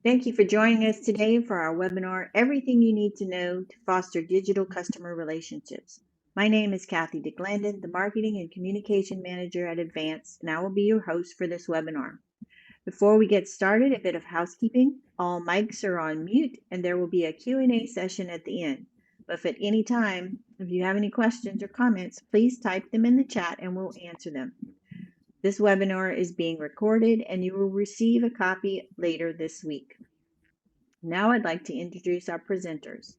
Thank you for joining us today for our webinar, Everything You Need to Know to Foster Digital Customer Relationships. My name is Kathy DeGlandon, the Marketing and Communication Manager at Advance, and I will be your host for this webinar. Before we get started, a bit of housekeeping. All mics are on mute, and there will be a Q&A session at the end. But if at any time, if you have any questions or comments, please type them in the chat and we'll answer them. This webinar is being recorded and you will receive a copy later this week. Now I'd like to introduce our presenters.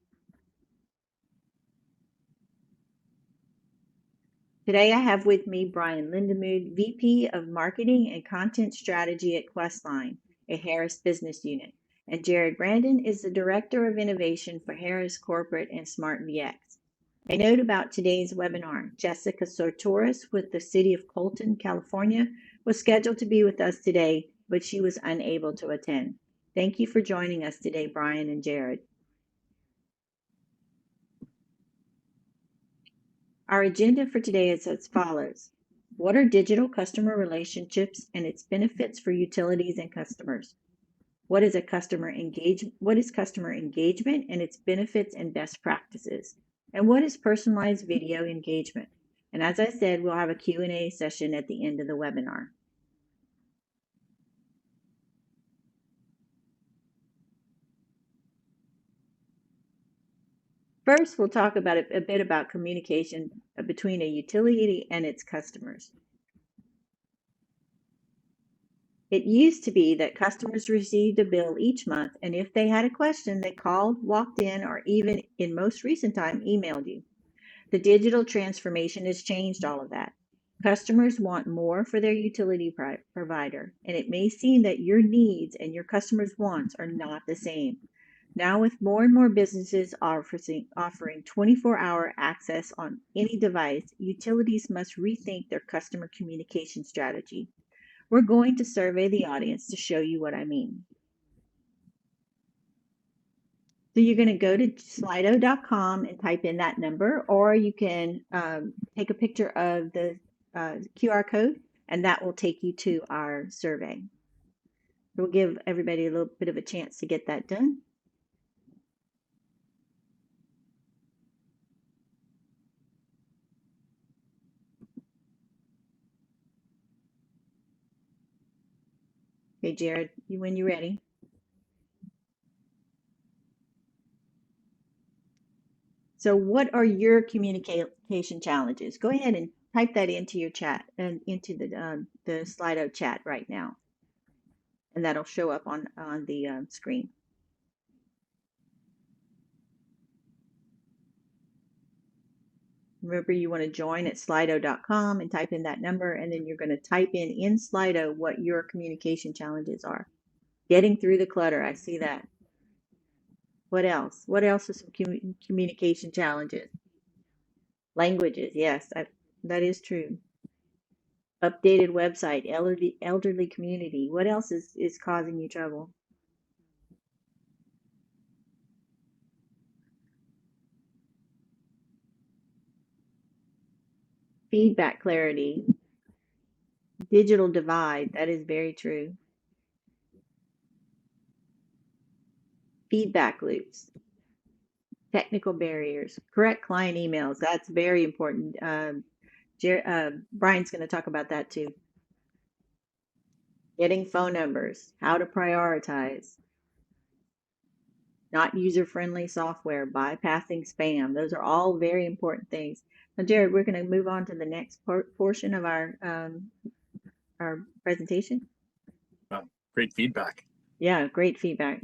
Today I have with me Brian Lindemood, VP of Marketing and Content Strategy at Questline, a Harris business unit, and Jared Brandon is the Director of Innovation for Harris Corporate and SmartVX. A note about today's webinar: Jessica Sartoris with the City of Colton, California, was scheduled to be with us today, but she was unable to attend. Thank you for joining us today, Brian and Jared. Our agenda for today is as follows. What are digital customer relationships and its benefits for utilities and customers? What is customer engagement and its benefits and best practices? And what is personalized video engagement? And as I said, we'll have a Q&A session at the end of the webinar. First, we'll talk about a bit about communication between a utility and its customers. It used to be that customers received a bill each month, and if they had a question, they called, walked in, or even, in most recent time, emailed you. The digital transformation has changed all of that. Customers want more for their utility provider, and it may seem that your needs and your customers' wants are not the same. Now, with more and more businesses offering 24-hour access on any device, utilities must rethink their customer communication strategy. We're going to survey the audience to show you what I mean. So you're going to go to slido.com and type in that number, or you can take a picture of the QR code, and that will take you to our survey. We'll give everybody a little bit of a chance to get that done. Okay, Jared, when you're ready. So what are your communication challenges? Go ahead and type that into your chat and into the Slido chat right now. And that'll show up on the screen. Remember, you want to join at slido.com and type in that number, and then you're going to type in Slido what your communication challenges are. Getting through the clutter, I see that. What else? What else is some communication challenges? Languages, yes, that is true. Updated website, elderly community. What else is causing you trouble? Feedback clarity. Digital divide, that is very true. Feedback loops. Technical barriers. Correct client emails, that's very important. Brian's going to talk about that too. Getting phone numbers, how to prioritize. Not user-friendly software, bypassing spam. Those are all very important things. Now, Jared, we're going to move on to the next portion of our presentation. Great feedback. Yeah, great feedback.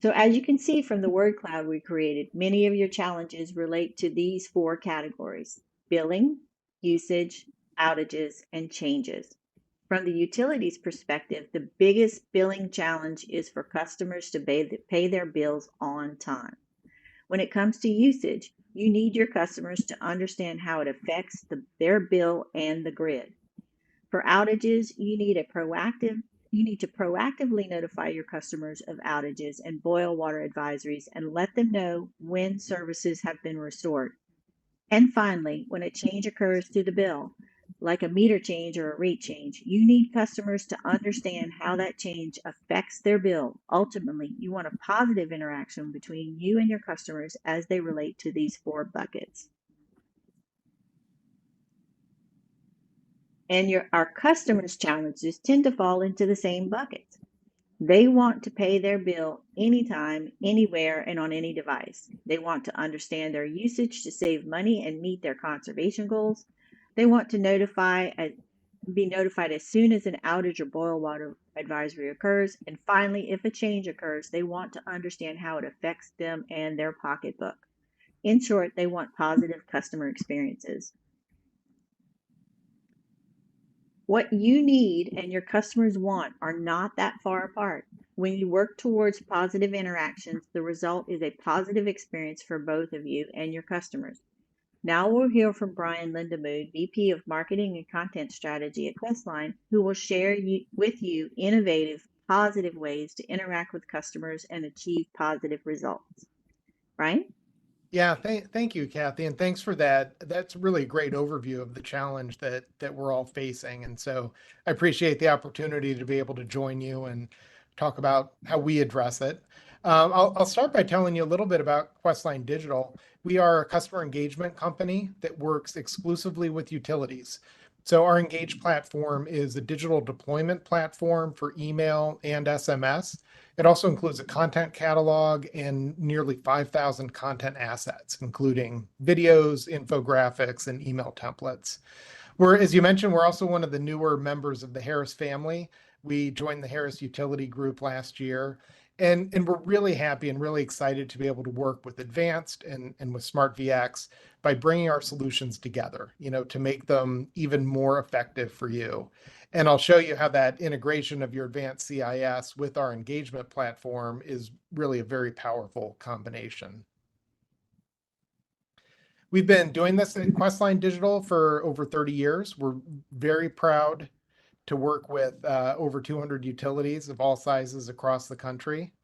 So as you can see from the word cloud we created, many of your challenges relate to these 4 categories: billing, usage, outages, and changes. From the utilities perspective, the biggest billing challenge is for customers to pay their bills on time. When it comes to usage, you need your customers to understand how it affects their bill and the grid. For outages, you need to proactively notify your customers of outages and boil water advisories and let them know when services have been restored. And finally, when a change occurs to the bill, like a meter change or a rate change. You need customers to understand how that change affects their bill. Ultimately, you want a positive interaction between you and your customers as they relate to these four buckets. And our customers' challenges tend to fall into the same buckets. They want to pay their bill anytime, anywhere, and on any device. They want to understand their usage to save money and meet their conservation goals. They want to be notified as soon as an outage or boil water advisory occurs. And finally, if a change occurs, they want to understand how it affects them and their pocketbook. In short, they want positive customer experiences. What you need and your customers want are not that far apart. When you work towards positive interactions, the result is a positive experience for both of you and your customers. Now we'll hear from Brian Lindemood, VP of Marketing and Content Strategy at Questline, who will share with you innovative, positive ways to interact with customers and achieve positive results. Brian? Yeah, thank you, Kathy, and thanks for that. That's really a great overview of the challenge that we're all facing. And so I appreciate the opportunity to be able to join you and talk about how we address it. I'll start by telling you a little bit about Questline Digital. We are a customer engagement company that works exclusively with utilities. So our Engage platform is a digital deployment platform for email and SMS. It also includes a content catalog and nearly 5,000 content assets, including videos, infographics, and email templates. As you mentioned, we're also one of the newer members of the Harris family. We joined the Harris Utility Group last year, and we're really happy and really excited to be able to work with Advanced and with SmartVX by bringing our solutions together, to make them even more effective for you. And I'll show you how that integration of your advanced CIS with our engagement platform is really a very powerful combination. We've been doing this at Questline Digital for over 30 years. We're very proud to work with over 200 utilities of all sizes across the country.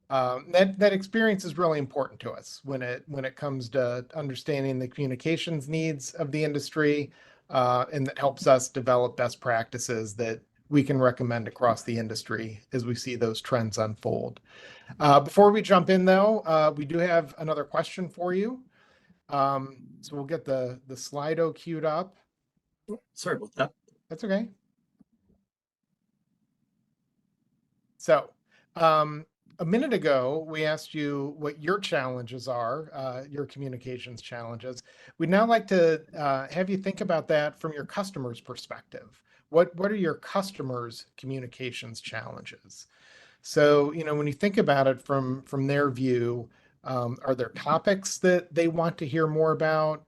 That experience is really important to us when it comes to understanding the communications needs of the industry, and that helps us develop best practices that we can recommend across the industry as we see those trends unfold. Before we jump in, though, we do have another question for you. So we'll get the Slido queued up. Sorry about that. That's okay. So a minute ago, we asked you what your challenges are, your communications challenges. We'd now like to have you think about that from your customer's perspective. What are your customers' communications challenges? So, when you think about it from their view, are there topics that they want to hear more about?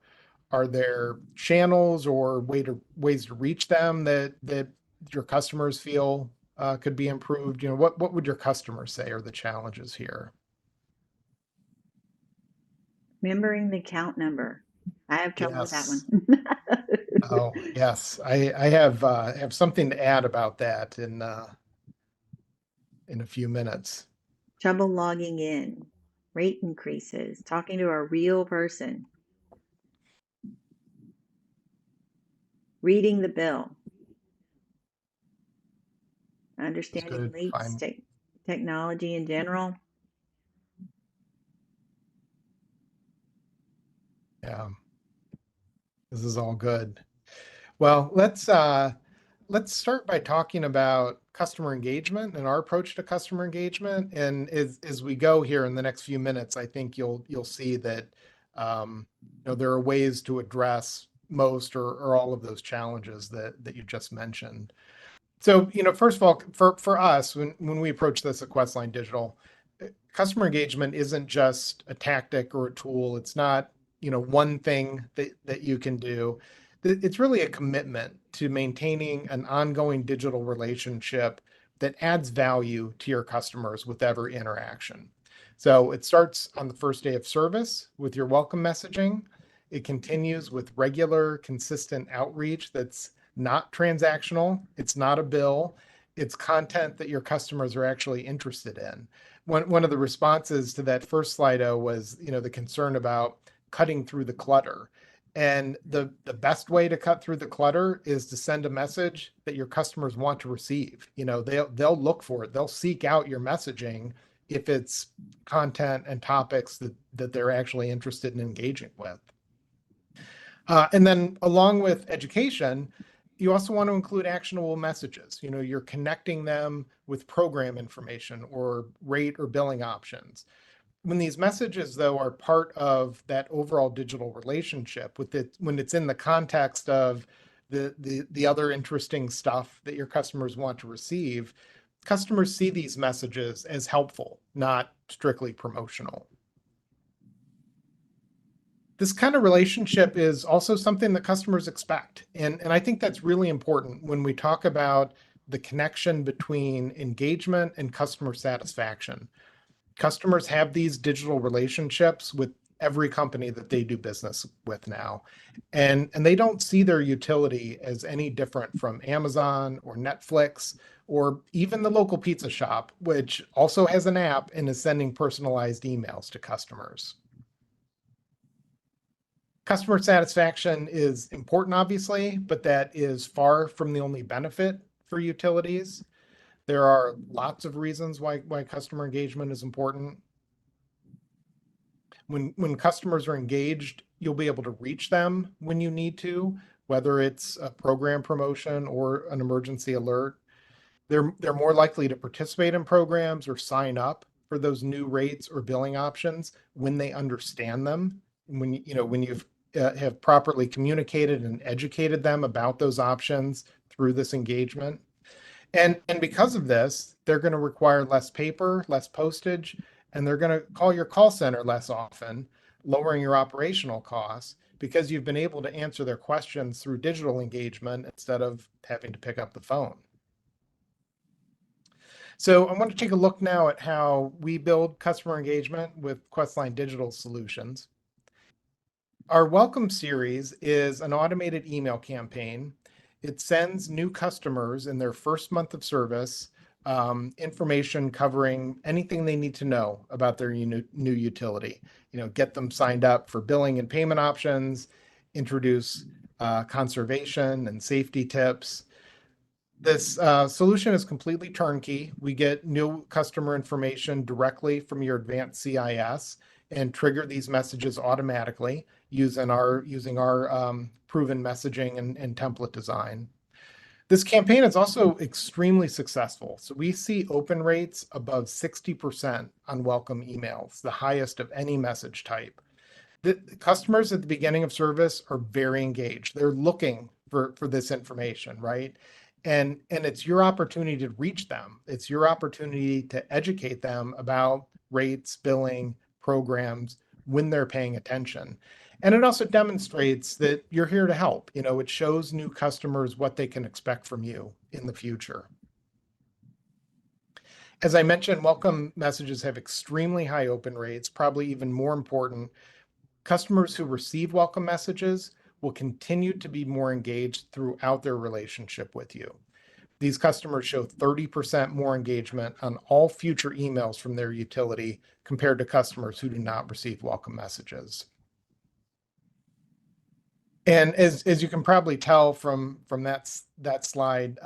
Are there channels or ways to reach them that your customers feel could be improved? What would your customers say are the challenges here? Remembering the account number. I have trouble with that one. Oh, yes. I have something to add about that in a few minutes. Trouble logging in, rate increases, talking to a real person, reading the bill, understanding rates, technology in general. Yeah, this is all good. Well, let's start by talking about customer engagement and our approach to customer engagement. And as we go here in the next few minutes, I think you'll see that there are ways to address most or all of those challenges that you just mentioned. So, first of all, for us, when we approach this at Questline Digital, customer engagement isn't just a tactic or a tool. It's not, one thing that you can do. It's really a commitment to maintaining an ongoing digital relationship that adds value to your customers with every interaction. So it starts on the first day of service with your welcome messaging. It continues with regular, consistent outreach that's not transactional. It's not a bill. It's content that your customers are actually interested in. One of the responses to that first Slido was, the concern about cutting through the clutter. And the best way to cut through the clutter is to send a message that your customers want to receive. They'll look for it. They'll seek out your messaging if it's content and topics that they're actually interested in engaging with. And then along with education, you also want to include actionable messages. You're connecting them with program information or rate or billing options. When these messages, though, are part of that overall digital relationship when it's in the context of the other interesting stuff that your customers want to receive, customers see these messages as helpful, not strictly promotional. This kind of relationship is also something that customers expect. And I think that's really important when we talk about the connection between engagement and customer satisfaction. Customers have these digital relationships with every company that they do business with now. And they don't see their utility as any different from Amazon or Netflix or even the local pizza shop, which also has an app and is sending personalized emails to customers. Customer satisfaction is important, obviously, but that is far from the only benefit for utilities. There are lots of reasons why customer engagement is important. When customers are engaged, you'll be able to reach them when you need to, whether it's a program promotion or an emergency alert. They're more likely to participate in programs or sign up for those new rates or billing options when they understand them. When you've have properly communicated and educated them about those options through this engagement. And because of this, they're going to require less paper, less postage, and they're going to call your call center less often, lowering your operational costs because you've been able to answer their questions through digital engagement instead of having to pick up the phone. So I want to take a look now at how we build customer engagement with Questline Digital solutions. Our welcome series is an automated email campaign. It sends new customers in their first month of service information covering anything they need to know about their new utility. Get them signed up for billing and payment options, introduce conservation and safety tips. This solution is completely turnkey. We get new customer information directly from your advanced CIS and trigger these messages automatically using our proven messaging and template design. This campaign is also extremely successful. So we see open rates above 60% on welcome emails, the highest of any message type. The customers at the beginning of service are very engaged. They're looking for this information, right? And it's your opportunity to reach them. It's your opportunity to educate them about rates, billing, programs when they're paying attention. And it also demonstrates that you're here to help. It shows new customers what they can expect from you in the future. As I mentioned, welcome messages have extremely high open rates. Probably even more important, customers who receive welcome messages will continue to be more engaged throughout their relationship with you. These customers show 30% more engagement on all future emails from their utility compared to customers who do not receive welcome messages. And as you can probably tell from that slide,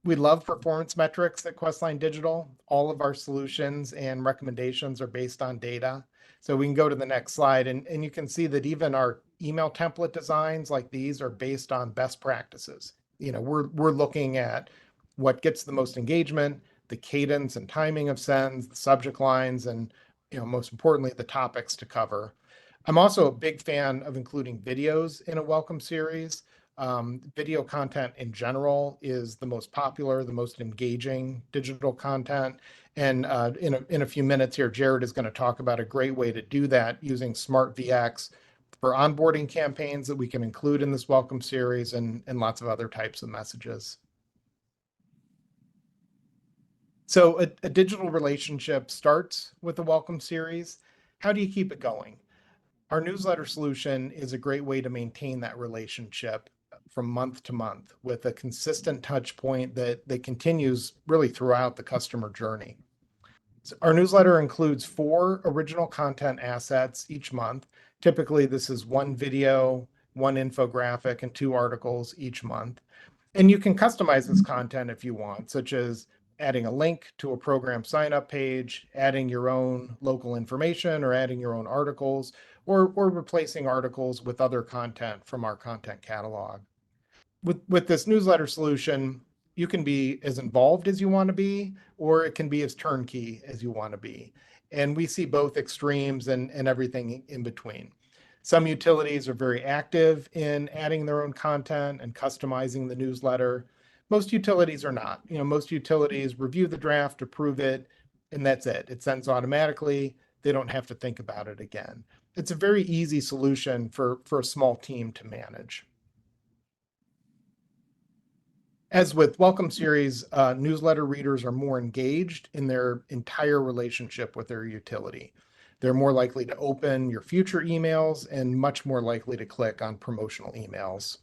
we love performance metrics at Questline Digital. All of our solutions and recommendations are based on data. So we can go to the next slide and you can see that even our email template designs like these are based on best practices. We're looking at what gets the most engagement, the cadence and timing of sends, the subject lines, and most importantly, the topics to cover. I'm also a big fan of including videos in a welcome series. Video content in general is the most popular, the most engaging digital content. And in a few minutes here, Jared is going to talk about a great way to do that using SmartVX for onboarding campaigns that we can include in this welcome series and lots of other types of messages. So a digital relationship starts with a welcome series. How do you keep it going? Our newsletter solution is a great way to maintain that relationship from month to month with a consistent touch point that continues really throughout the customer journey. So our newsletter includes 4 original content assets each month, Typically, this is one video, one infographic, and 2 articles each month. And you can customize this content if you want, such as adding a link to a program sign-up page, adding your own local information, or adding your own articles, or replacing articles with other content from our content catalog. With this newsletter solution, you can be as involved as you want to be, or it can be as turnkey as you want to be. And we see both extremes and everything in between. Some utilities are very active in adding their own content and customizing the newsletter. Most utilities are not. Most utilities review the draft, approve it, and that's it. It sends automatically. They don't have to think about it again. It's a very easy solution for a small team to manage. As with Welcome Series, newsletter readers are more engaged in their entire relationship with their utility. They're more likely to open your future emails and much more likely to click on promotional emails.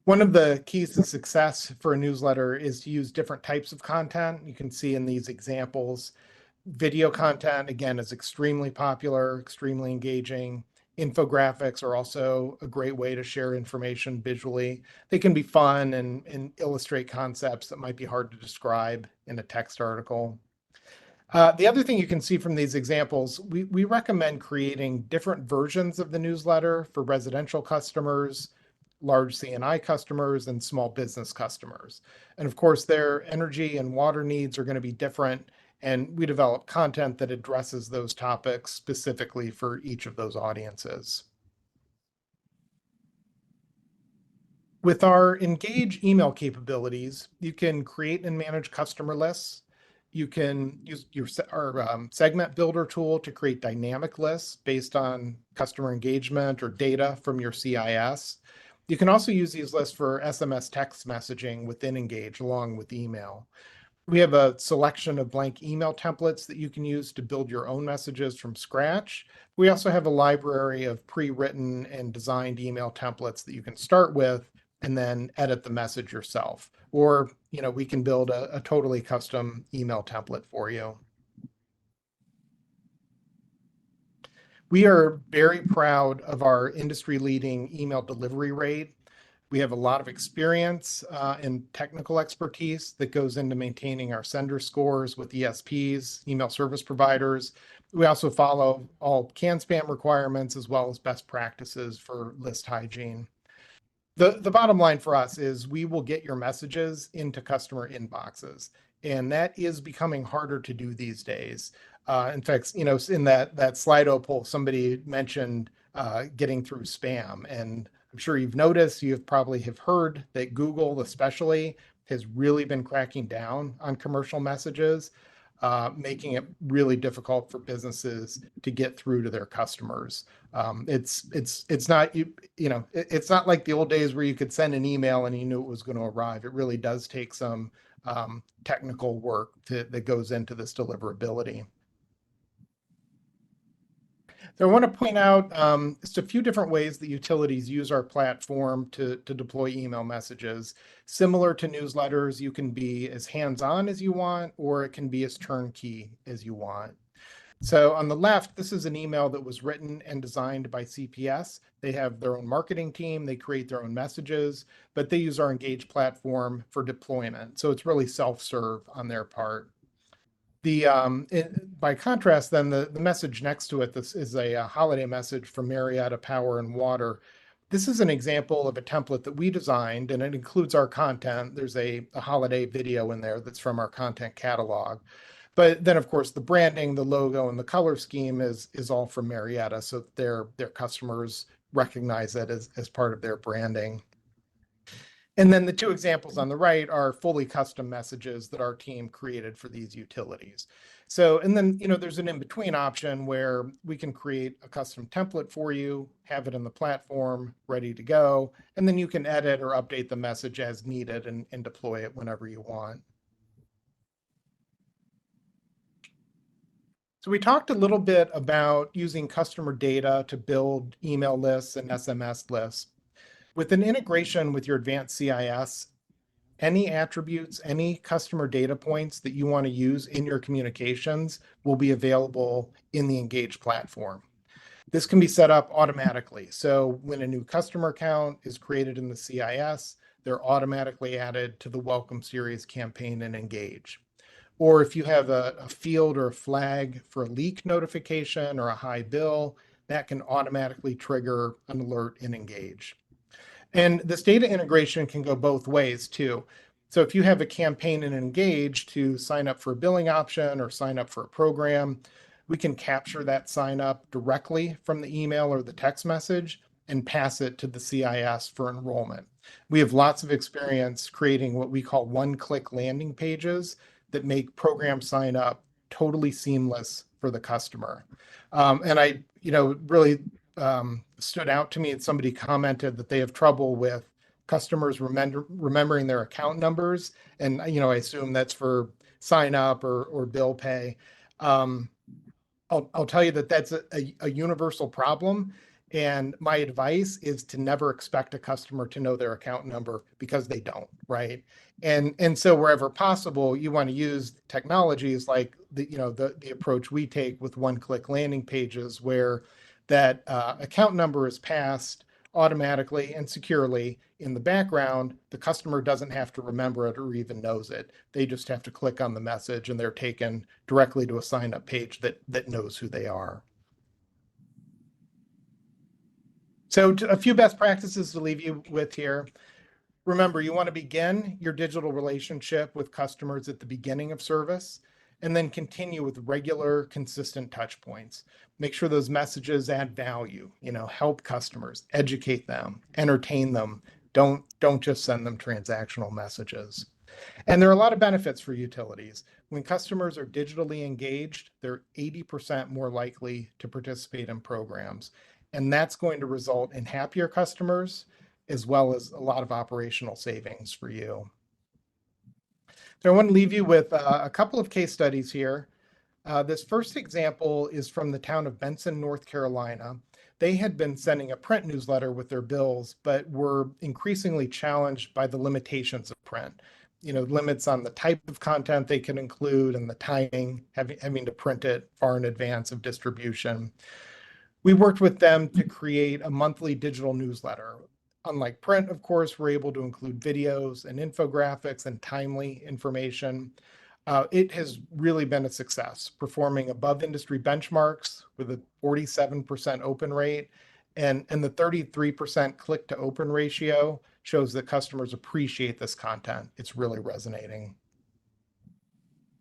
One of the keys to success for a newsletter is to use different types of content. You can see in these examples, video content, again, is extremely popular, extremely engaging. Infographics are also a great way to share information visually. They can be fun and illustrate concepts that might be hard to describe in a text article. The other thing you can see from these examples, we recommend creating different versions of the newsletter for residential customers, large C&I customers, and small business customers. And of course, their energy and water needs are going to be different, and we develop content that addresses those topics specifically for each of those audiences. With our Engage email capabilities, you can create and manage customer lists. You can use our segment builder tool to create dynamic lists based on customer engagement or data from your CIS. You can also use these lists for SMS text messaging within Engage along with email. We have a selection of blank email templates that you can use to build your own messages from scratch. We also have a library of pre-written and designed email templates that you can start with and then edit the message yourself. Or, we can build a totally custom email template for you. We are very proud of our industry-leading email delivery rate. We have a lot of experience and technical expertise that goes into maintaining our sender scores with ESPs, email service providers. We also follow all CAN spam requirements as well as best practices for list hygiene. The bottom line for us is we will get your messages into customer inboxes, and that is becoming harder to do these days. In fact, in that Slido poll, somebody mentioned getting through spam, and I'm sure you've noticed, you probably have heard that Google especially has really been cracking down on commercial messages, making it really difficult for businesses to get through to their customers. It's not it's not like the old days where you could send an email and you knew it was going to arrive. It really does take some technical work that goes into this deliverability. So I want to point out just a few different ways that utilities use our platform to deploy email messages. Similar to newsletters, you can be as hands-on as you want, or it can be as turnkey as you want. So on the left, this is an email that was written and designed by CPS. They have their own marketing team, they create their own messages, but they use our Engage platform for deployment. So it's really self-serve on their part. By contrast, then the message next to it, this is a holiday message from Marietta Power and Water. This is an example of a template that we designed, and it includes our content. There's a holiday video in there that's from our content catalog. But then, of course, the branding, the logo, and the color scheme is all from Marietta, so their customers recognize it as part of their branding. And then the two examples on the right are fully custom messages that our team created for these utilities. So, and then, there's an in-between option where we can create a custom template for you, have it in the platform, ready to go, and then you can edit or update the message as needed and deploy it whenever you want. So we talked a little bit about using customer data to build email lists and SMS lists. With an integration with your advanced CIS any attributes, any customer data points that you want to use in your communications will be available in the Engage platform. This can be set up automatically. So when a new customer account is created in the CIS, they're automatically added to the Welcome Series campaign in Engage. Or if you have a field or a flag for a leak notification or a high bill, that can automatically trigger an alert in Engage. And this data integration can go both ways too. So if you have a campaign in Engage to sign up for a billing option or sign up for a program, we can capture that sign up directly from the email or the text message and pass it to the CIS for enrollment. We have lots of experience creating what we call one-click landing pages that make program sign up totally seamless for the customer. And I, really stood out to me that somebody commented that they have trouble with customers remembering their account numbers. And, I assume that's for sign up or bill pay. I'll tell you that that's a universal problem. And my advice is to never expect a customer to know their account number because they don't, right? And so wherever possible, you want to use technologies like the approach we take with one-click landing pages, where that account number is passed automatically and securely in the background. The customer doesn't have to remember it or even knows it. They just have to click on the message and they're taken directly to a sign-up page that knows who they are. So a few best practices to leave you with here. Remember, you want to begin your digital relationship with customers at the beginning of service and then continue with regular, consistent touch points. Make sure those messages add value, help customers, educate them, entertain them. Don't just send them transactional messages. And there are a lot of benefits for utilities. When customers are digitally engaged, they're 80% more likely to participate in programs. And that's going to result in happier customers, as well as a lot of operational savings for you. So I want to leave you with a couple of case studies here. This first example is from the town of Benson, North Carolina. They had been sending a print newsletter with their bills, but were increasingly challenged by the limitations of print. Limits on the type of content they can include and the timing, having to print it far in advance of distribution. We worked with them to create a monthly digital newsletter. Unlike print, of course, we're able to include videos and infographics and timely information. It has really been a success, performing above industry benchmarks with a 47% open rate, and the 33% click to open ratio shows that customers appreciate this content. It's really resonating.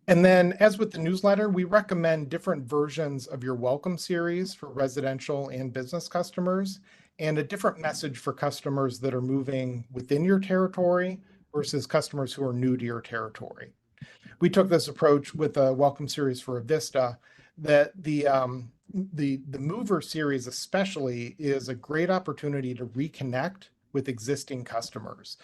And then, as with the newsletter, we recommend different versions of your welcome series for residential and business customers, and a different message for customers that are moving within your territory versus customers who are new to your territory. We took this approach with a welcome series for a Vista, that the mover series especially is a great opportunity to reconnect with existing customers.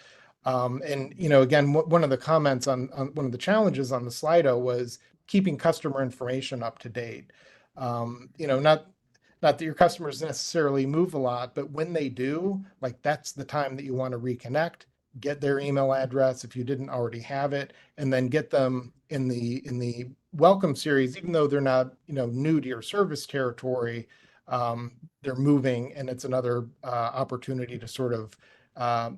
And again, one of the comments on one of the challenges on the Slido was keeping customer information up to date. Not that your customers necessarily move a lot, but when they do, that's the time that you want to reconnect, get their email address if you didn't already have it, and then get them in the welcome series, even though they're not new to your service territory. They're moving, and it's another opportunity to sort of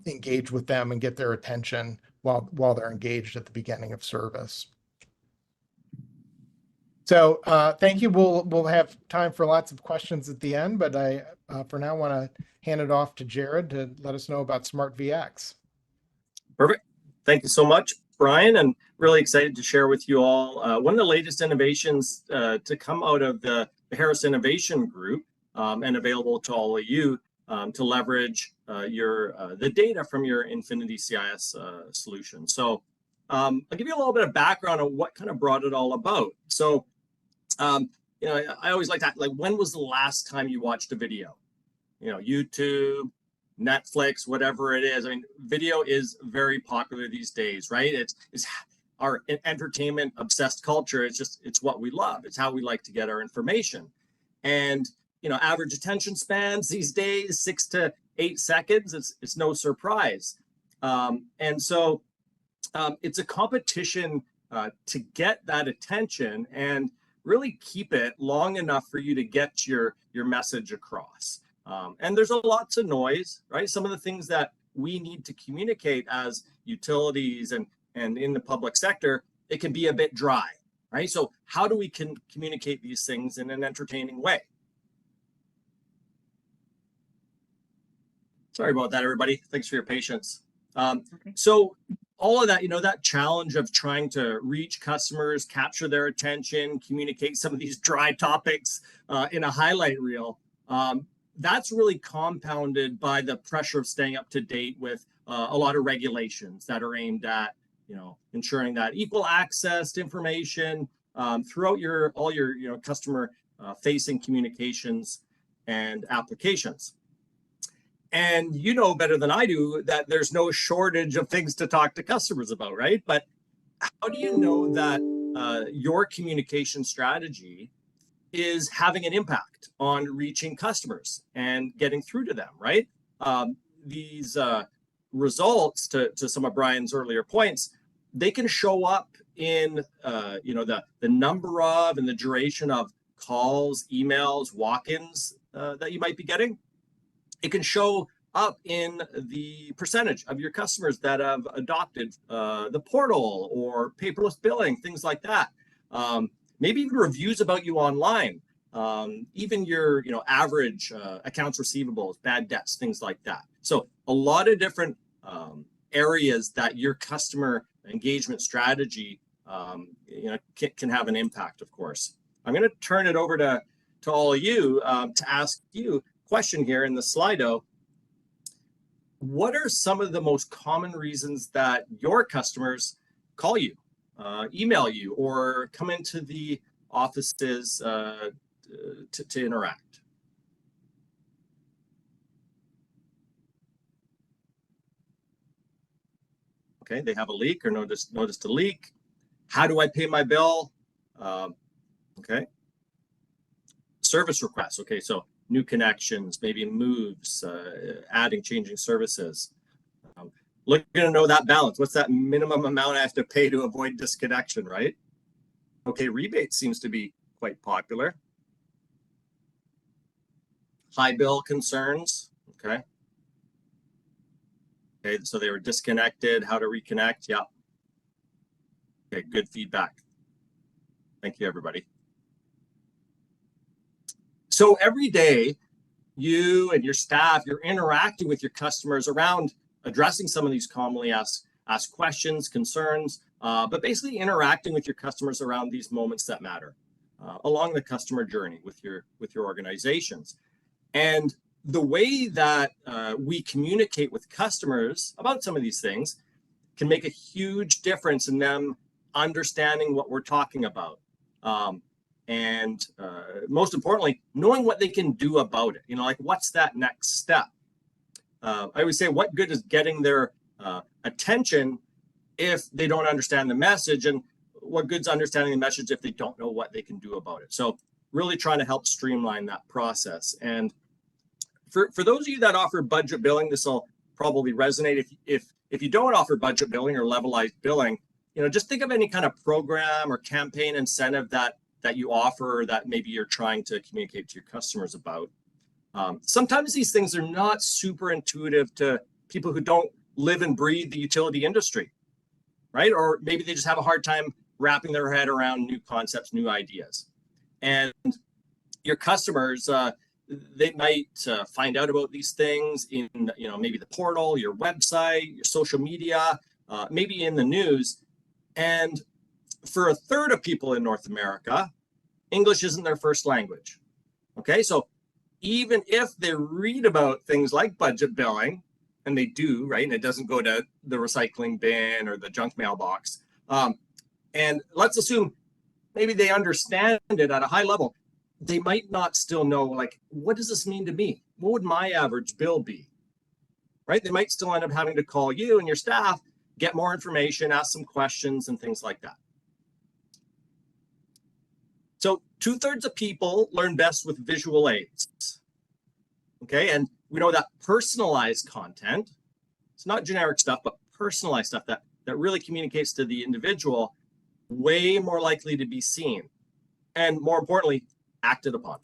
engage with them and get their attention while they're engaged at the beginning of service. So thank you. We'll have time for lots of questions at the end, but I for now want to hand it off to Jared to let us know about SmartVX. Perfect. Thank you so much, Brian, and really excited to share with you all one of the latest innovations to come out of the Harris Innovation Group and available to all of you to leverage the data from your Infinity CIS solution. So I'll give you a little bit of background on what kind of brought it all about. So I always like that. When was the last time you watched a video? YouTube, Netflix, whatever it is. I mean, video is very popular these days, right? It's our entertainment obsessed culture. It's what we love. It's how we like to get our information. And average attention spans these days, 6 to 8 seconds. It's no surprise. And so it's a competition to get that attention and really keep it long enough for you to get your message across. And there's lots of noise, right? Some of the things that we need to communicate as utilities and in the public sector, it can be a bit dry, right? So how do we communicate these things in an entertaining way? Sorry about that, everybody. Thanks for your patience. Okay. So all of that, that challenge of trying to reach customers, capture their attention, communicate some of these dry topics in a highlight reel, that's really compounded by the pressure of staying up to date with a lot of regulations that are aimed at, ensuring that equal access to information throughout all your customer facing communications and applications. And you know better than I do that there's no shortage of things to talk to customers about, right? But how do you know that your communication strategy is having an impact on reaching customers and getting through to them, right? These results, to some of Brian's earlier points, they can show up in the number of and the duration of calls, emails, walk-ins that you might be getting. It can show up in the percentage of your customers that have adopted the portal or paperless billing, things like that. Maybe even reviews about you online, even your average accounts receivables, bad debts, things like that. So a lot of different areas that your customer engagement strategy can have an impact, of course. I'm going to turn it over to all of you to ask you question here in the Slido. What are some of the most common reasons that your customers call you, email you, or come into the offices to interact? Okay, they have a leak or noticed a leak. How do I pay my bill? Okay. Service requests. Okay, so new connections, maybe moves, adding, changing services. Looking to know that balance. What's that minimum amount I have to pay to avoid disconnection, right? Okay, rebate seems to be quite popular. High bill concerns. Okay. Okay, so they were disconnected. How to reconnect? Yeah. Okay, good feedback. Thank you, everybody. So every day, you and your staff, you're interacting with your customers around addressing some of these commonly asked questions, concerns, but basically interacting with your customers around these moments that matter along the customer journey with your organizations. And the way that we communicate with customers about some of these things can make a huge difference in them understanding what we're talking about. And most importantly, knowing what they can do about it. Like what's that next step? I always say, what good is getting their attention if they don't understand the message, and what good's understanding the message if they don't know what they can do about it? So really trying to help streamline that process. And for those of you that offer budget billing, this will probably resonate. If you don't offer budget billing or levelized billing, just think of any kind of program or campaign incentive that you offer, or that maybe you're trying to communicate to your customers about. Sometimes these things are not super intuitive to people who don't live and breathe the utility industry, right? Or maybe they just have a hard time wrapping their head around new concepts, new ideas. And your customers, they might find out about these things in, maybe the portal, your website, your social media, maybe in the news. And for a third of people in North America, English isn't their first language. Okay, so even if they read about things like budget billing, and they do, right, and it doesn't go to the recycling bin or the junk mailbox, and let's assume maybe they understand it at a high level, they might not still know, like, what does this mean to me? What would my average bill be? Right? They might still end up having to call you and your staff, get more information, ask some questions and things like that. So 2/3 of people learn best with visual aids. Okay, and we know that personalized content, it's not generic stuff, but personalized stuff that that really communicates to the individual, way more likely to be seen, and more importantly, acted upon.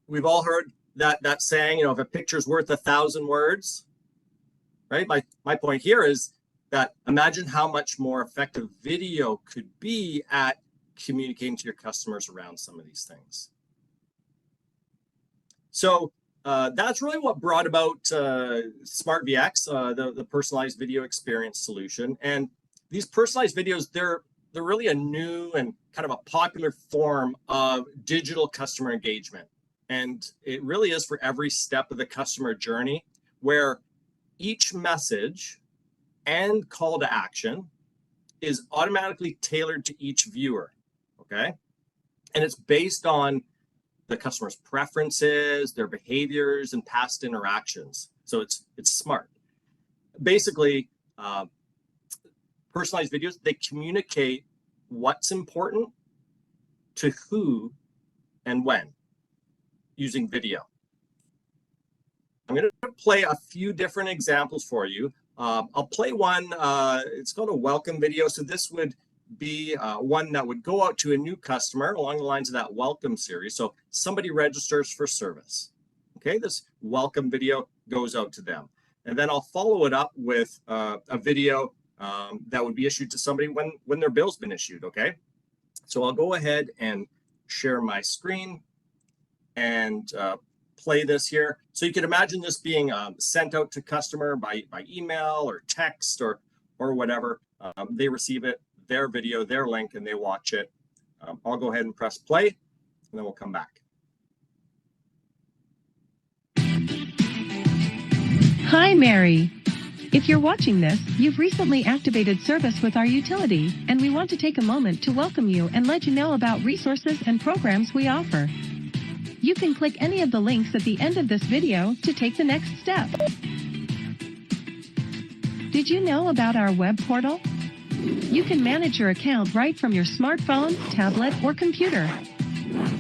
We've all heard that saying, if a picture's worth 1,000 words, right? My point here is that imagine how much more effective video could be at communicating to your customers around some of these things. So that's really what brought about SmartVX, the personalized video experience solution. And these personalized videos, they're really a new and kind of a popular form of digital customer engagement. And it really is for every step of the customer journey, where each message and call to action is automatically tailored to each viewer, okay? And it's based on the customer's preferences, their behaviors, and past interactions. So it's smart. Basically, personalized videos, they communicate what's important to who and when, using video. I'm going to play a few different examples for you. I'll play one, it's called a welcome video. So this would be one that would go out to a new customer along the lines of that welcome series. So somebody registers for service. Okay, this welcome video goes out to them. And then I'll follow it up with a video that would be issued to somebody when their bill's been issued, okay? So I'll go ahead and share my screen and play this here. So you can imagine this being sent out to customer by email or text or whatever. They receive it, their video, their link, and they watch it. I'll go ahead and press play, and then we'll come back. Hi, Mary. If you're watching this, you've recently activated service with our utility, and we want to take a moment to welcome you and let you know about resources and programs we offer. You can click any of the links at the end of this video to take the next step. Did you know about our web portal? You can manage your account right from your smartphone, tablet, or computer.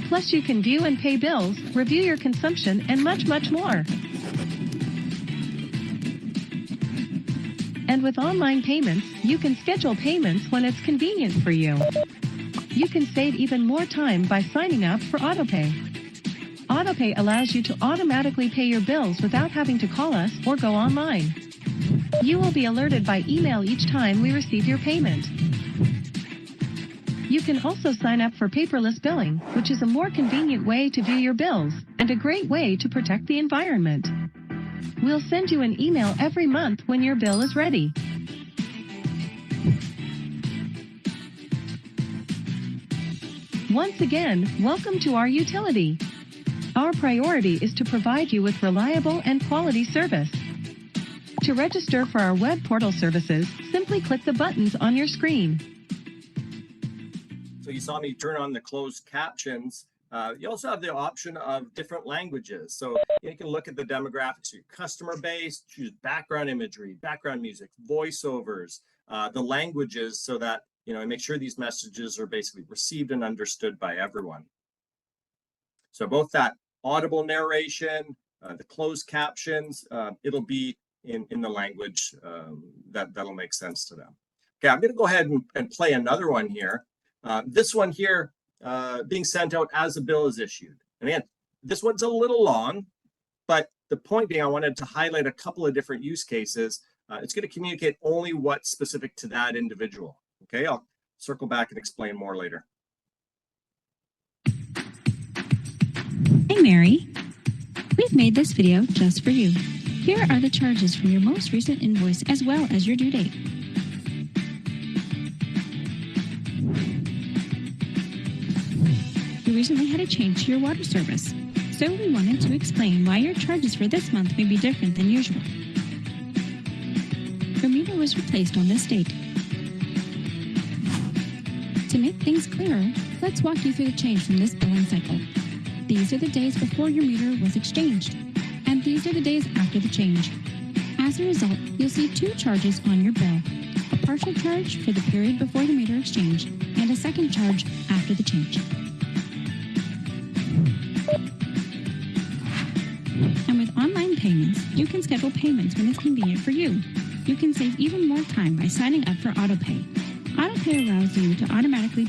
Plus, you can view and pay bills, review your consumption, and much, much more. And with online payments, you can schedule payments when it's convenient for you. You can save even more time by signing up for AutoPay. AutoPay allows you to automatically pay your bills without having to call us or go online. You will be alerted by email each time we receive your payment. You can also sign up for paperless billing, which is a more convenient way to view your bills and a great way to protect the environment. We'll send you an email every month when your bill is ready. Once again, welcome to our utility. Our priority is to provide you with reliable and quality service. To register for our web portal services, simply click the buttons on your screen. So you saw me turn on the closed captions. You also have the option of different languages. So you can look at the demographics of your customer base, choose background imagery, background music, voiceovers, the languages, so that, make sure these messages are basically received and understood by everyone. So both that audible narration, the closed captions, it'll be in the language that'll make sense to them. Okay, I'm going to go ahead and play another one here. This one here, being sent out as a bill is issued. And again, this one's a little long, but the point being, I wanted to highlight a couple of different use cases. It's going to communicate only what's specific to that individual. Okay, I'll circle back and explain more later. Hey, Mary. We've made this video just for you. Here are the charges from your most recent invoice as well as your due date. You recently had a change to your water service, so we wanted to explain why your charges for this month may be different than usual. Your meter was replaced on this date. To make things clearer, let's walk you through the change from this billing cycle. These are the days before your meter was exchanged, and these are the days after the change. As a result, you'll see two charges on your bill: a partial charge for the period before the meter exchange, and a second charge after the change. And with online payments, you can schedule payments when it's convenient for you. you can save even more time by signing up for AutoPay. AutoPay allows you to automatically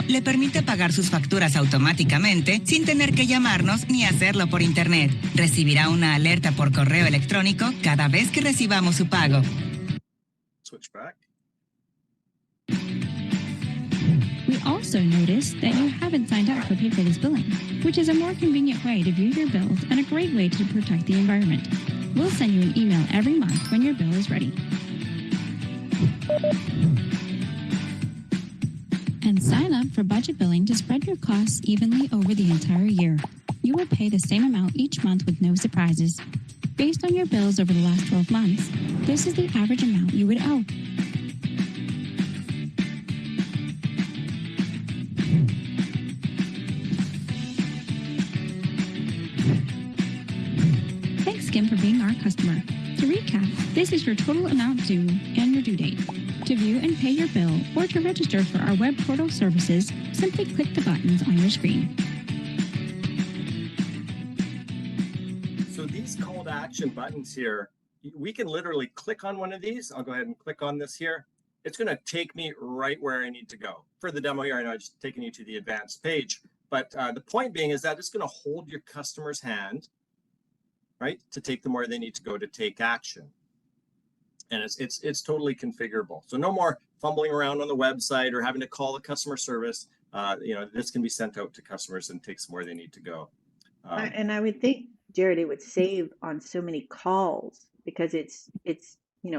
Le permite pagar sus facturas automáticamente sin tener que llamarnos ni hacerlo por internet. Recibirá una alerta por correo electrónico cada vez que recibamos su pago. Switch back. We also noticed that you haven't signed up for paperless billing, which is a more convenient way to view your bills and a great way to protect the environment. We'll send you an email every month when your bill is ready. And sign up for budget billing to spread your costs evenly over the entire year. You will pay the same amount each month with no surprises. Based on your bills over the last 12 months, this is the average amount you would owe. Thanks, Kim, for being our customer. To recap, this is your total amount due and your due date. To view and pay your bill or to register for our web portal services, simply click the buttons on your screen. So these call to action buttons here, we can literally click on one of these. I'll go ahead and click on this here. It's going to take me right where I need to go. For the demo here, I know I've just taken you to the advanced page, but the point being is that it's going to hold your customer's hand, right, to take them where they need to go to take action. And it's totally configurable. So no more fumbling around on the website or having to call the customer service. This can be sent out to customers and takes them where they need to go. And I would think, Jared, it would save on so many calls because it's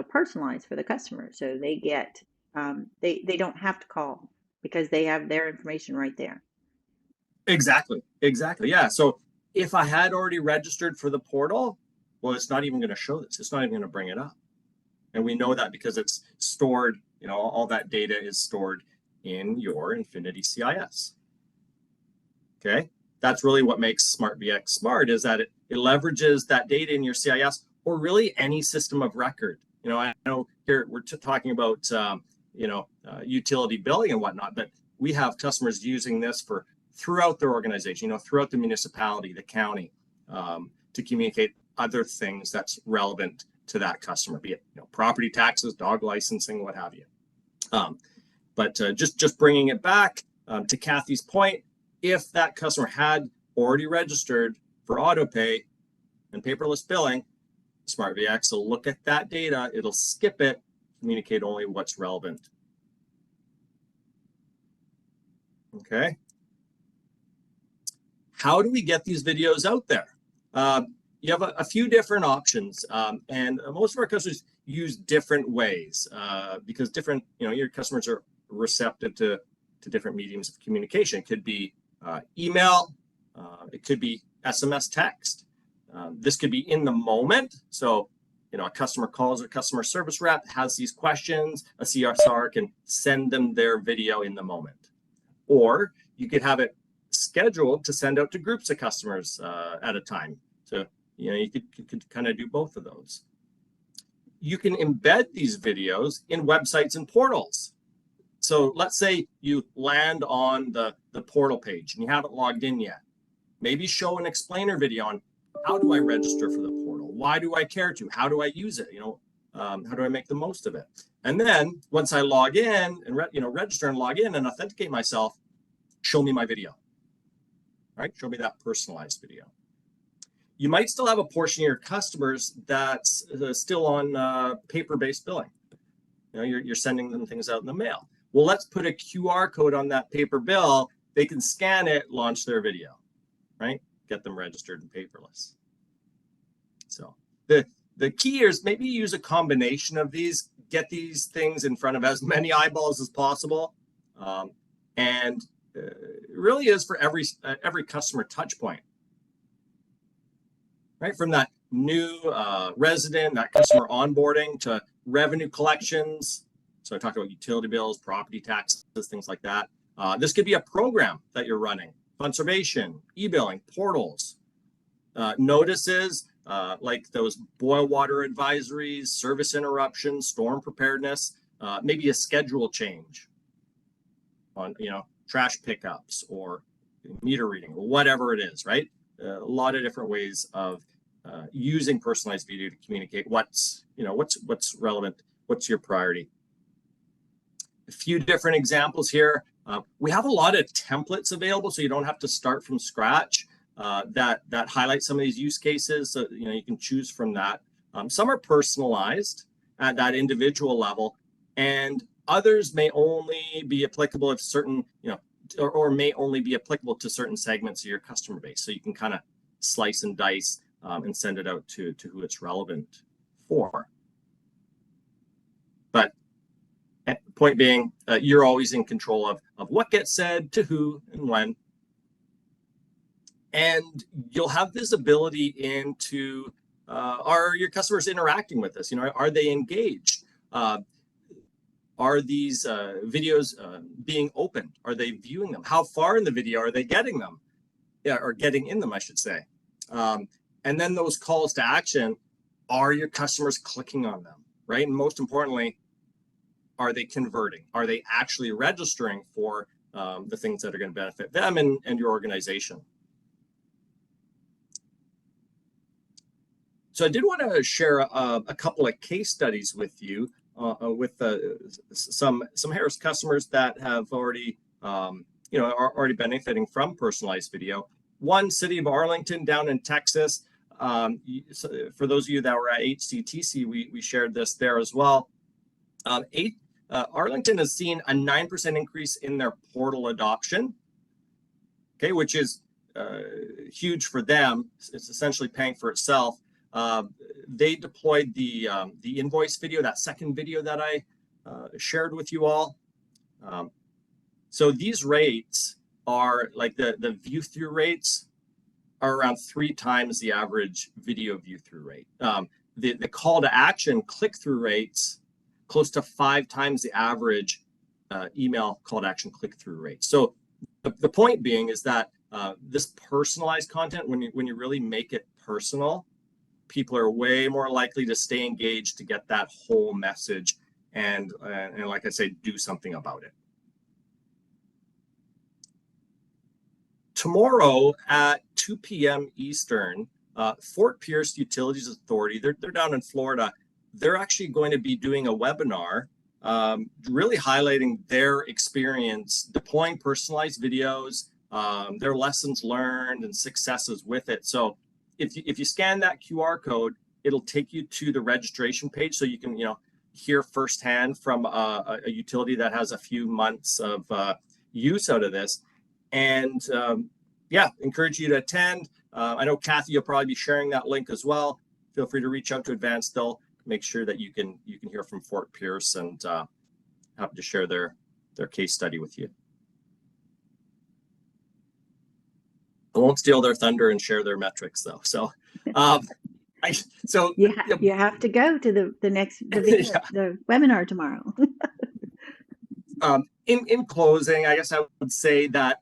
personalized for the customer. So they get they don't have to call because they have their information right there. Exactly. Yeah. So if I had already registered for the portal, well, it's not even going to show this. It's not even going to bring it up. And we know that because it's stored, all that data is stored in your Infinity CIS. Okay. That's really what makes SmartVX smart, is that it leverages that data in your CIS or really any system of record. I know here we're talking about, utility billing and whatnot, but we have customers using this for throughout their organization, throughout the municipality, the county, to communicate other things that's relevant to that customer, be it property taxes, dog licensing, what have you. But just bringing it back to Kathy's point, if that customer had already registered for AutoPay and paperless billing, SmartVX will look at that data, it'll skip it, communicate only what's relevant. Okay. How do we get these videos out there? You have a few different options, and most of our customers use different ways because different, your customers are receptive to different mediums of communication. It could be email, it could be SMS text. This could be in the moment. So, a customer calls a customer service rep, has these questions, a CSR can send them their video in the moment. Or you could have it scheduled to send out to groups of customers at a time. So, you could kind of do both of those. You can embed these videos in websites and portals. So let's say you land on the portal page and you haven't logged in yet. Maybe show an explainer video on how do I register for the portal? Why do I care to? How do I use it? How do I make the most of it? And then once I log in and register and log in and authenticate myself, show me my video, right? Show me that personalized video. You might still have a portion of your customers that's still on paper-based billing. You're sending them things out in the mail. Well, let's put a QR code on that paper bill. They can scan it, launch their video, right? Get them registered and paperless. So the key is maybe use a combination of these, get these things in front of as many eyeballs as possible. And it really is for every customer touch point. Right, from that new resident, that customer onboarding to revenue collections. So I talked about utility bills, property taxes, things like that. This could be a program that you're running, conservation, e-billing, portals, notices like those boil water advisories, service interruptions, storm preparedness, maybe a schedule change on trash pickups or meter reading, whatever it is, right? A lot of different ways of using personalized video to communicate what's relevant, what's your priority. A few different examples here. We have a lot of templates available, so you don't have to start from scratch. That highlight some of these use cases, so you can choose from that. Some are personalized at that individual level, and others may only be applicable if certain, or may only be applicable to certain segments of your customer base. So you can kind of slice and dice and send it out to who it's relevant for. But point being, you're always in control of what gets said to who and when. And you'll have visibility into, are your customers interacting with us? Are they engaged? Are these videos being opened? Are they viewing them? How far in the video are they getting them? Yeah, or getting in them, I should say. And then those calls to action, are your customers clicking on them, right? And most importantly, are they converting? Are they actually registering for the things that are going to benefit them and your organization? So I did want to share a couple of case studies with you with some Harris customers that have already, are already benefiting from personalized video. One, City of Arlington down in Texas. For those of you that were at HCTC, we shared this there as well. Arlington has seen a 9% increase in their portal adoption, okay, which is huge for them. It's essentially paying for itself. They deployed the invoice video, that second video that I shared with you all. So these rates are like the view through rates are around 3 times the average video view through rate. The call to action click through rates close to 5 times the average email call to action click through rate. So the point being is that this personalized content, when you really make it personal, people are way more likely to stay engaged, to get that whole message, and like I say, do something about it. Tomorrow at 2 p.m. Eastern, Fort Pierce Utilities Authority, they're down in Florida. They're actually going to be doing a webinar really highlighting their experience deploying personalized videos, their lessons learned and successes with it. So if you scan that QR code, it'll take you to the registration page, so you can hear firsthand from a utility that has a few months of use out of this. And yeah, encourage you to attend. I know Kathy, you'll probably be sharing that link as well. Feel free to reach out to Advanced. They'll make sure that you can hear from Fort Pierce, and happy to share their case study with you. I won't steal their thunder and share their metrics though. So, you have to go to the video, yeah. The webinar tomorrow. In closing, I guess I would say that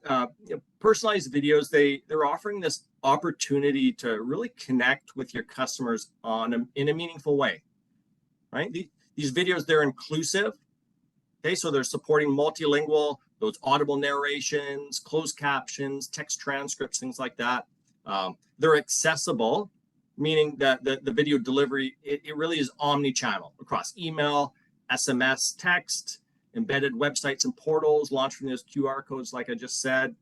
personalized videos, they're offering this opportunity to really connect with your customers in a meaningful way, right? These videos, they're inclusive. Okay, so they're supporting multilingual, those audible narrations, closed captions, text transcripts, things like that. They're accessible, meaning that the video delivery, it really is omni-channel across email, SMS, text, embedded websites and portals, launched from those QR codes, like I just said.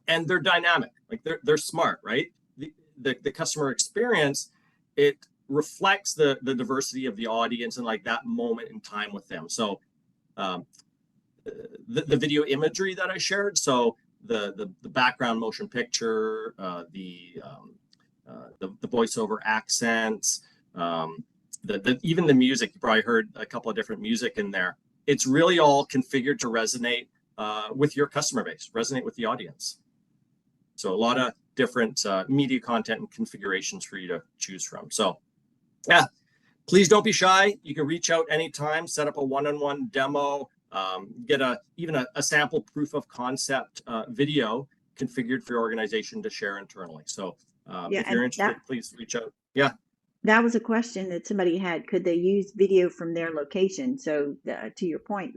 And they're dynamic, like they're smart, right? The customer experience, it reflects the diversity of the audience and like that moment in time with them. So the video imagery that I shared, so the background motion picture, the voiceover accents, even the music, you probably heard a couple of different music in there. It's really all configured to resonate with your customer base, resonate with the audience. So a lot of different media content and configurations for you to choose from. So yeah, please don't be shy. You can reach out anytime, set up a one-on-one demo, get even a sample proof of concept video configured for your organization to share internally. So if you're interested, please reach out. Yeah. That was a question that somebody had. Could they use video from their location? So to your point,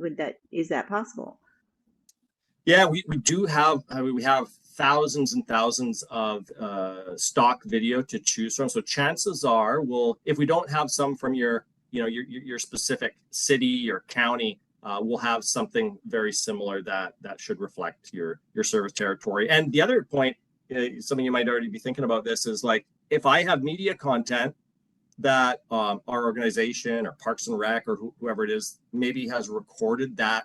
is that possible? Yeah, we do have, we have thousands and thousands of stock video to choose from. So chances are, if we don't have some from your specific city or county, we'll have something very similar that should reflect your service territory. And the other point, something you might already be thinking about this, is like, if I have media content that our organization or Parks and Rec or whoever it is maybe has recorded that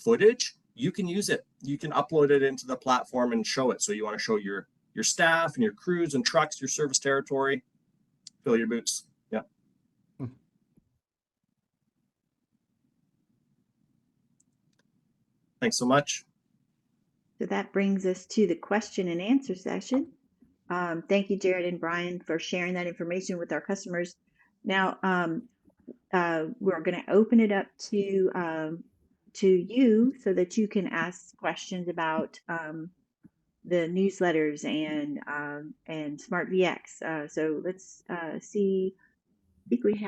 footage, you can use it. You can upload it into the platform and show it. So you want to show your staff and your crews and trucks, your service territory, fill your boots. Yeah. Thanks so much. So that brings us to the question and answer session. Thank you, Jared and Brian, for sharing that information with our customers. Now, we're going to open it up to you so that you can ask questions about the newsletters and SmartVX. So let's see. I think we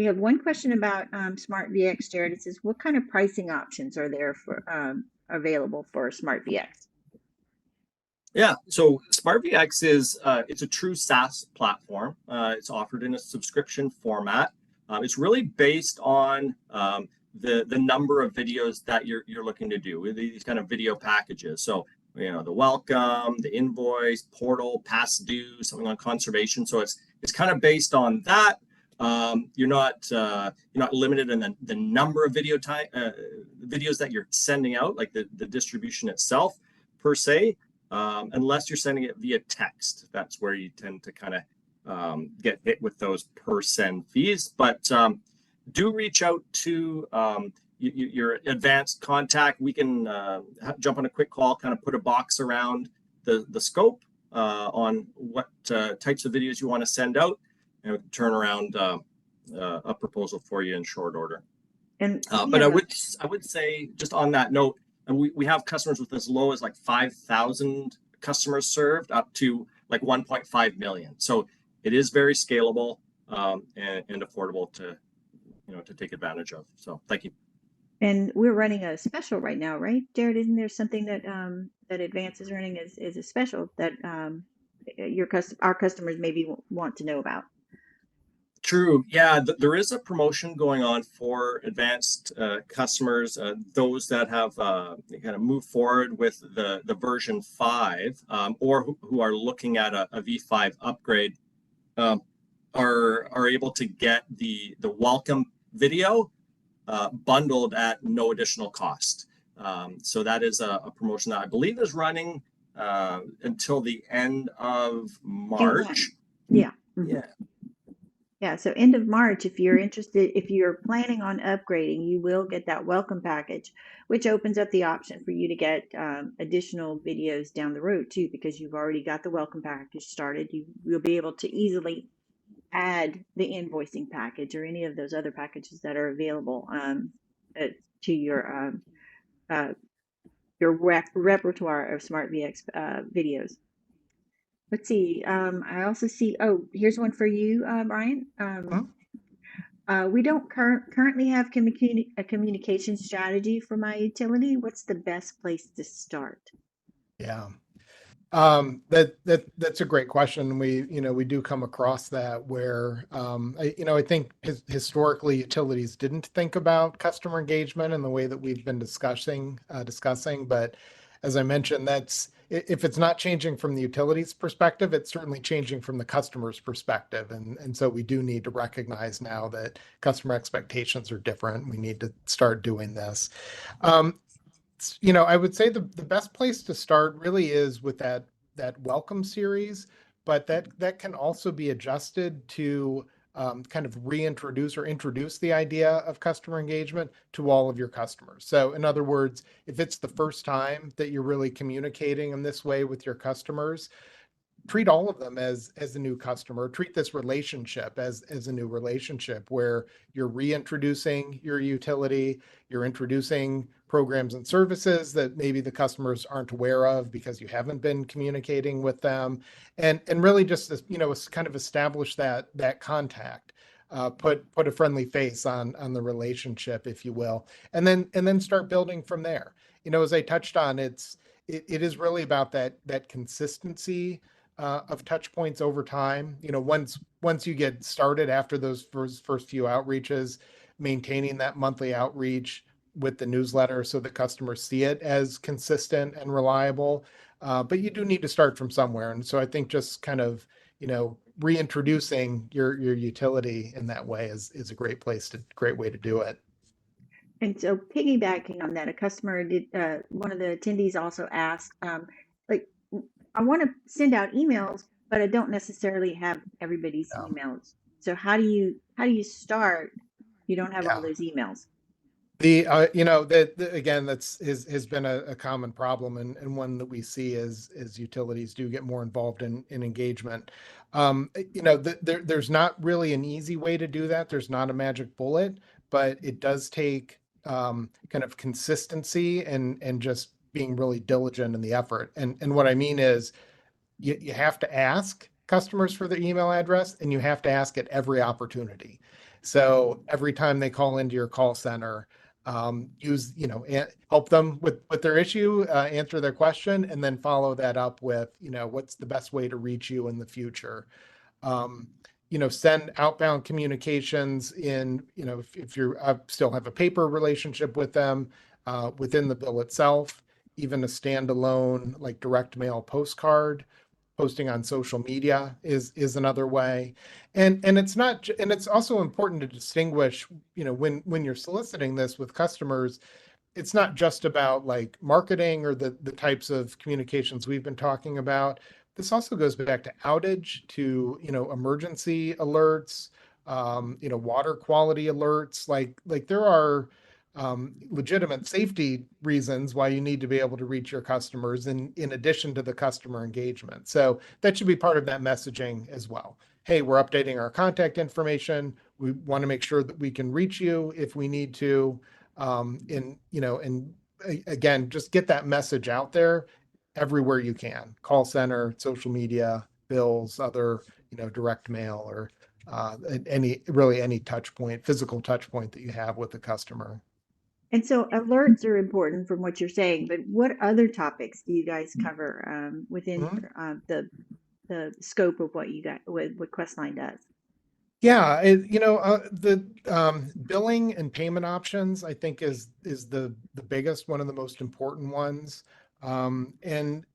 have one question about SmartVX, Jared. It says, what kind of pricing options are there for available for SmartVX? Yeah, so SmartVX is it's a true SaaS platform. It's offered in a subscription format. It's really based on the number of videos that you're looking to do with these kind of video packages. So the welcome, the invoice, portal, past due, something on conservation. So it's kind of based on that. You're not limited in the number of videos that you're sending out, like the distribution itself per se, unless you're sending it via text. That's where you tend to kind of get hit with those per send fees. But do reach out to your advanced contact. We can jump on a quick call, kind of put a box around the scope on what types of videos you want to send out, and we can turn around a proposal for you in short order. And but I would say, just on that note, and we have customers with as low as like 5,000 customers served up to like 1.5 million. So it is very scalable and affordable to take advantage of. So thank you. And we're running a special right now, right, Jared? Isn't there something that that Advance is running as a special that our customers maybe want to know about? True. Yeah, there is a promotion going on for advanced customers, those that have kind of moved forward with the version 5 or who are looking at a V5 upgrade, are able to get the welcome video bundled at no additional cost. So that is a promotion that I believe is running until the end of March. Yeah. Mm-hmm. Yeah, so end of March, if you're interested, if you're planning on upgrading, you will get that welcome package, which opens up the option for you to get additional videos down the road too, because you've already got the welcome package started. You'll be able to easily add the invoicing package or any of those other packages that are available to your repertoire of SmartVX videos. Let's see. I also see. Oh, here's one for you, Brian. We don't currently have a communication strategy for my utility. What's the best place to start? Yeah. That's a great question. We do come across that where, I think historically utilities didn't think about customer engagement in the way that we've been discussing, but as I mentioned, if it's not changing from the utilities perspective, it's certainly changing from the customer's perspective. And so we do need to recognize now that customer expectations are different. We need to start doing this. I would say the best place to start really is with that welcome series, but that can also be adjusted to kind of reintroduce or introduce the idea of customer engagement to all of your customers. So in other words, if it's the first time that you're really communicating in this way with your customers, treat all of them as a new customer. Treat this relationship as a new relationship where you're reintroducing your utility, you're introducing programs and services that maybe the customers aren't aware of because you haven't been communicating with them, and really just kind of establish that contact. Put a friendly face on the relationship, if you will, and then start building from there. As I touched on, it is really about that consistency of touch points over time. Once you get started after those first few outreaches, maintaining that monthly outreach with the newsletter so that customers see it as consistent and reliable. But you do need to start from somewhere. And so I think just kind of, reintroducing your utility in that way is a great way to do it. And so piggybacking on that, a customer did, one of the attendees also asked, like, I want to send out emails, but I don't necessarily have everybody's Yeah. emails. So how do you start? You don't have all Yeah. those emails. Again, has been a common problem and one that we see as utilities do get more involved in engagement. There's not really an easy way to do that. There's not a magic bullet, but it does take kind of consistency and just being really diligent in the effort. And what I mean is you have to ask customers for their email address, and you have to ask at every opportunity. So every time they call into your call center, help them with their issue, answer their question, and then follow that up with, what's the best way to reach you in the future. Send outbound communications if you still have a paper relationship with them, within the bill itself, even a standalone like direct mail postcard. Posting on social media is another way. And it's also important to distinguish, when you're soliciting this with customers, it's not just about like marketing or the types of communications we've been talking about. This also goes back to outage, to, emergency alerts, water quality alerts. Like there are legitimate safety reasons why you need to be able to reach your customers in addition to the customer engagement. So that should be part of that messaging as well. Hey, we're updating our contact information. We want to make sure that we can reach you if we need to. And again, just get that message out there everywhere you can. Call center, social media, bills, other, direct mail, or any touch point, physical touch point that you have with the customer. And so alerts are important from what you're saying, but what other topics do you guys cover within the scope of what you got, what Questline does? Yeah, the billing and payment options, I think, is the biggest, one of the most important ones. And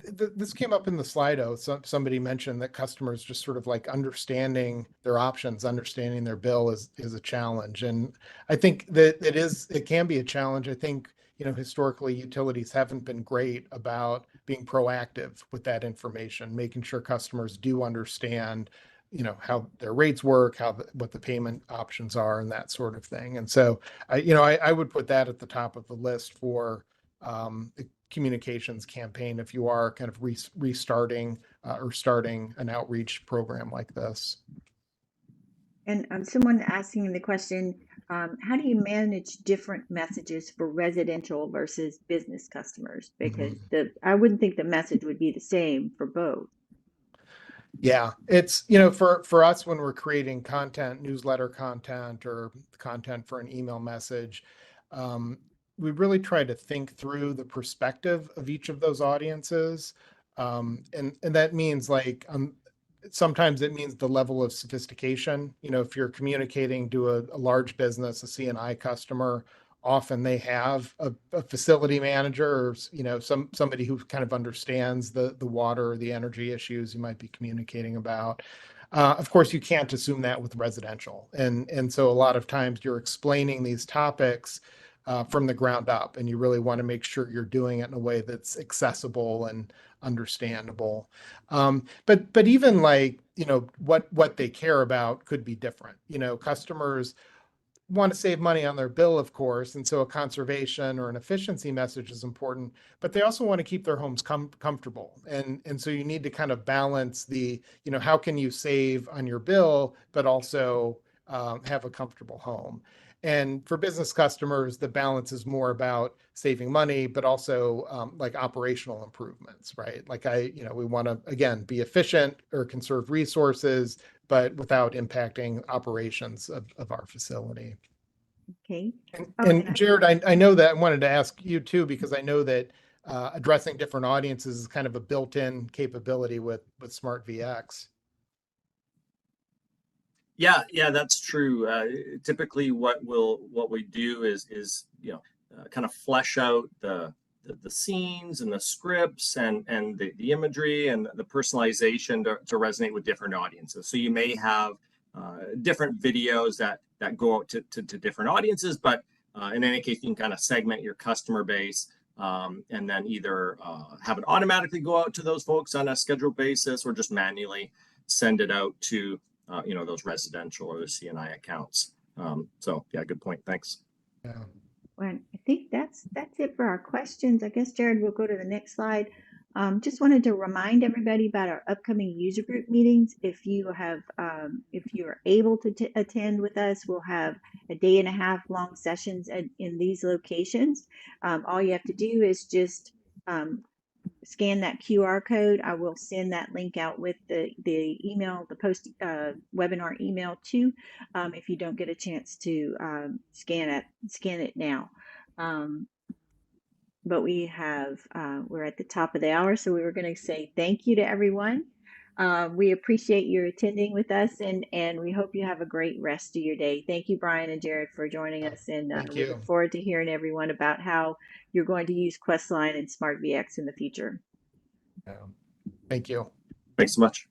this came up in the Slido. Somebody mentioned that customers just sort of like understanding their options, understanding their bill is a challenge. And I think that it can be a challenge. I think, historically utilities haven't been great about being proactive with that information, making sure customers do understand, how their rates work, what the payment options are, and that sort of thing. And so I would put that at the top of the list for the communications campaign if you are kind of restarting or starting an outreach program like this. And someone asking the question, how do you manage different messages for residential versus business customers? Because I wouldn't think the message would be the same for both. Yeah, it's, for us, when we're creating content, newsletter content or content for an email message, we really try to think through the perspective of each of those audiences. And that means sometimes it means the level of sophistication. If you're communicating to a large business, a C&I customer, often they have a facility manager or, somebody who kind of understands the water or the energy issues you might be communicating about. Of course, you can't assume that with residential. And so a lot of times you're explaining these topics from the ground up, and you really want to make sure you're doing it in a way that's accessible and understandable. But even what they care about could be different. Customers want to save money on their bill, of course, and so a conservation or an efficiency message is important, but they also want to keep their homes comfortable. And so you need to kind of balance how can you save on your bill, but also have a comfortable home. And for business customers, the balance is more about saving money, but also like operational improvements, right? We want to, again, be efficient or conserve resources, but without impacting operations of our facility. Okay. And Jared, I know that I wanted to ask you too, because I know that addressing different audiences is kind of a built-in capability with SmartVX. Yeah, that's true. Typically, what we do is kind of flesh out the scenes and the scripts and the imagery and the personalization to resonate with different audiences. So you may have different videos that go out to different audiences, but in any case, you can kind of segment your customer base and then either have it automatically go out to those folks on a scheduled basis, or just manually send it out to those residential or the CNI accounts. So yeah, good point. Thanks. Yeah. Well, I think that's it for our questions. I guess, Jared, we'll go to the next slide. Just wanted to remind everybody about our upcoming user group meetings. If you are able to attend with us, we'll have a 1.5-day long sessions in these locations. All you have to do is just scan that QR code. I will send that link out with the email, the post webinar email too. If you don't get a chance to scan it now. But we're at the top of the hour, so we were going to say thank you to everyone. We appreciate your attending with us, and we hope you have a great rest of your day. Thank you, Brian and Jared, for joining us, and we look forward to hearing everyone about how you're going to use Questline and SmartVX in the future. Thank you. Thanks so much.